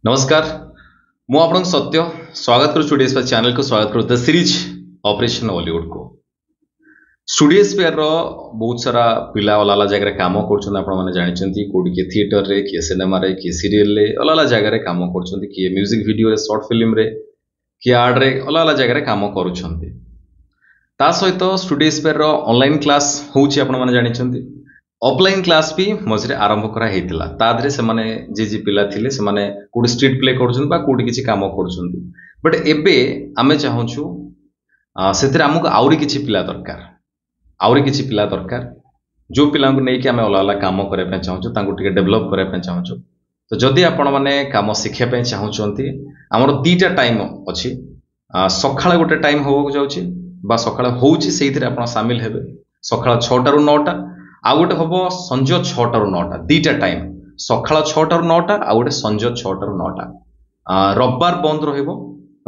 नमस्कार मु आपन सत्य स्वागत करू स्टूडियो स्पेयर चैनल को स्वागत करू द सीरीज ऑपरेशन हॉलीवुड को स्टूडियो स्पेयर रो बहुत सारा पिला अलग अलग जगह काम करछन आपण माने जानिचंती कोडी के थिएटर रे के सिनेमा रे के सीरियल रे अलग अलग जगह रे काम करछंती के म्यूजिक वीडियो रे शॉर्ट फिल्म रे के आर्ट रे अलग अलग जगह रे काम करूछंती ता सहित स्टूडियो स्पेयर रो ऑनलाइन क्लास होउची आपण माने जानिचंती ऑफलाइन क्लास भी मझे आरंभ करा हेतिला तादरे से माने जे पिला थिले से माने कोडी स्ट्रीट प्ले करछन बा कोडी किछि काम करछन बट एबे आमे चाहूछु सेतिर हमक आउरी किछि पिला दरकार जो पिला को नै कि आमे अलग अलग काम करे पे चाहूछु तांको टिके डेवलप करे पे चाहूछु तो जदी आपण माने काम सिखिया पे चाहूछंती हमर दीटा टाइम अछि सखाळे गोटे टाइम होबो जाउछि बा सखाळे होउछि सेहितिर आपण शामिल हेबे सखाळ 6 टा रु 9 टा आ गोटे हम संज 6 टा रु 9 टा दीटा टाइम सखाळ 6 टा रु 9 टा आ गोटे संज 6 टा रु 9 टा रविवार बंद रहिबो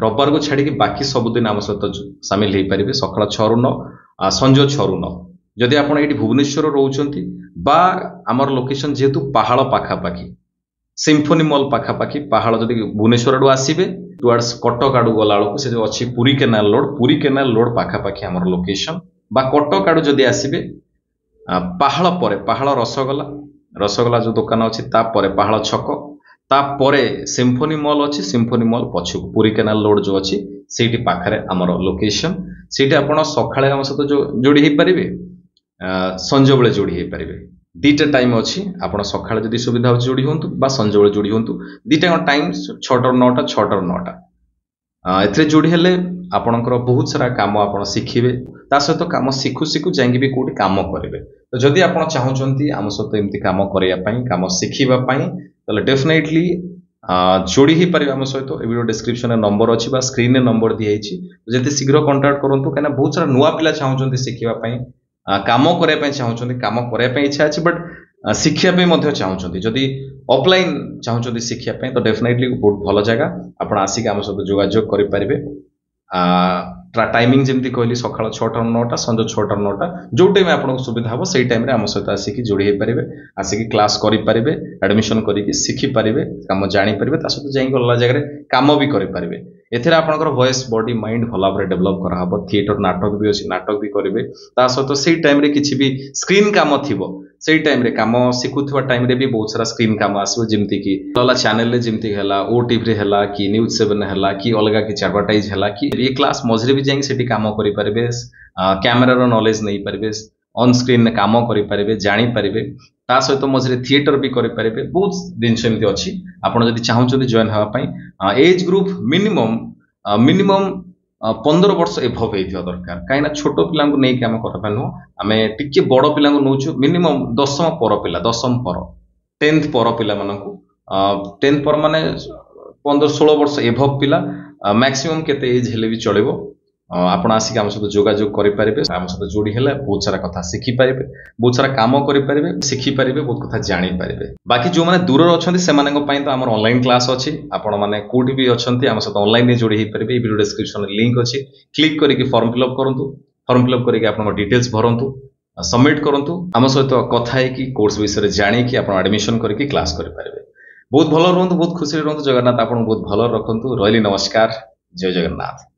रविवार को छाड़ी कि बाकी सब दिन आम सहित सामिल हो पारे सकाळ 6 रु 9 संज 6 रु 9 जदि आपण एठी भुवनेश्वर रोचंती बा आमर लोकेशन जेहेतु पहाड़ पाखापाखि सिम्फोनी मॉल पाखापाखि पहाड़ जदि भुवनेश्वर आडू आसीबे टुवर्ड्स कटक आडू गला बेलू से जो अच्छी पुरी केनाल रोड पाखापाखि आमर लोकेशन बा कटक आडू जदि आसीबे पहाड़ परे पहाड़ रसगोला जो दुकान अच्छी तापर पहाड़ छक तापरे सिम्फोनी मॉल अच्छी सिम्फोनी मॉल पछक पुरी केनाल रोड जो अच्छी सेठी पाखरे आमर लोकेशन सेठी आपण सखाळे हम सहित जो जोड़ी हे परिबे संज बेले जोड़ी हे परिबे दीटा टाइम अच्छी आपण सखाळे जदी सुविधा हो जोड़ी होंतु बा संज बेले जोड़ी होंतु दीटा टाइम 6 टा 9 टा 6 टा 9 टा एथरे जोड़ी हेले आपणकर बहुत सारा काम आपण शिखिबे ता सहित काम शिखु शिखु जांगी भी कोठी काम करिवे तो जदी आपण चाहउचंती आम सहित एमती काम करिया पई काम शिखिबा पई तले डेफिनेटली जोड़ी ही पारे आम सहित ए वीडियो डिस्क्रिप्शन नंबर अछि बा स्क्रीन रे नंबर दिया हिची जति शीघ्र कांटेक्ट करंतु कना बहुत सारा नुवा पिला चाहउचंती शिखिबा पई काम करिया पई चाहउचंती काम करिया पई इच्छा अछि बट शिखिया पई मध्ये चाहउचंती जदी ऑफलाइन चाहउचंती शिखिया पई तो डेफिनेटली बहुत भलो जगह आपण आसी के आम सहित जोगाजोग करि परिबे टाइमिंग जमती कहली सकाळ 6 टा 9 टा संज 6 टा 9 टा जो टाइम आपन सुविधा हो सही टाइम रे हम सहित आसी जोड़ी हे परिबे आसी की क्लास करि परिबे एडमिशन करि की सिखि परिबे काम जानि परिबे ता सहित जाई गला जगह रे काम भी करि परिबे एथिरा आपनकर वॉइस बॉडी माइंड भला भाबरे डेवलप करा हबो थिएटर नाटक भी अछि नाटक भी करिवे ता सहित सही टाइम रे किछि भी स्क्रीन काम थिबो सही टाइम रे काम सिखुथवा टाइम रे भी बहुत सारा स्क्रीन काम आसबो जेमति की वाला चैनल रे जेमति हला ओटीवी रे हला कि न्यूज़ 7 हला कि अलगा कि एडवर्टाइज हला कि ये क्लास मझरे भी जाई सेठी काम करि परिबे कैमरा रो नॉलेज नै परिबे ऑन स्क्रीन ने काम करि परिबे जानि परिबे ता सहित मझरे थिएटर भी करि परिबे बहुत दिन सेमति अछि आपण जदि चाहउछथि जॉइन हवा पई एज ग्रुप मिनिमम 15 वर्ष एभव हेथिया दरकार काइना छोटो पिला को नै कि हम करबा नो हमें टिके बड़ पिला को नउछु मिनिमम 10th पर पिला 10th पर 10th पर पिला मानकु 10th पर माने 15-16 वर्ष एभव पिला मैक्सिमम केते एज हेले भी चलेबो आपण आसी हम सहित जोगाजोग करि परिबे हम सहित जोड़ी हेले बहुत सारा कथा सिखि परिबे बहुत सारा काम करि परिबे सिखि परिबे बहुत कथा जानि परिबे बाकी जो माने दूर अछंती से माने को पई तो हमर ऑनलाइन क्लास अछि आपण माने कोठी भी अछंती हम सहित ऑनलाइन ने जोड़ी हे परिबे वीडियो डिस्क्रिप्शन लिंक अछि क्लिक करि कि फॉर्म फिल अप करंतु फॉर्म फिल अप करि कि आपण डिटेल्स भरंतु सबमिट करंतु हम सहित कथा है कि कोर्स विषय रे जानि कि आपण एडमिशन करि कि क्लास करि परिबे बहुत भलो रहंतु बहुत खुशी रहंतु जगन्नाथ आपण बहुत भलो रखंतु रहली नमस्कार जय जगन्नाथ।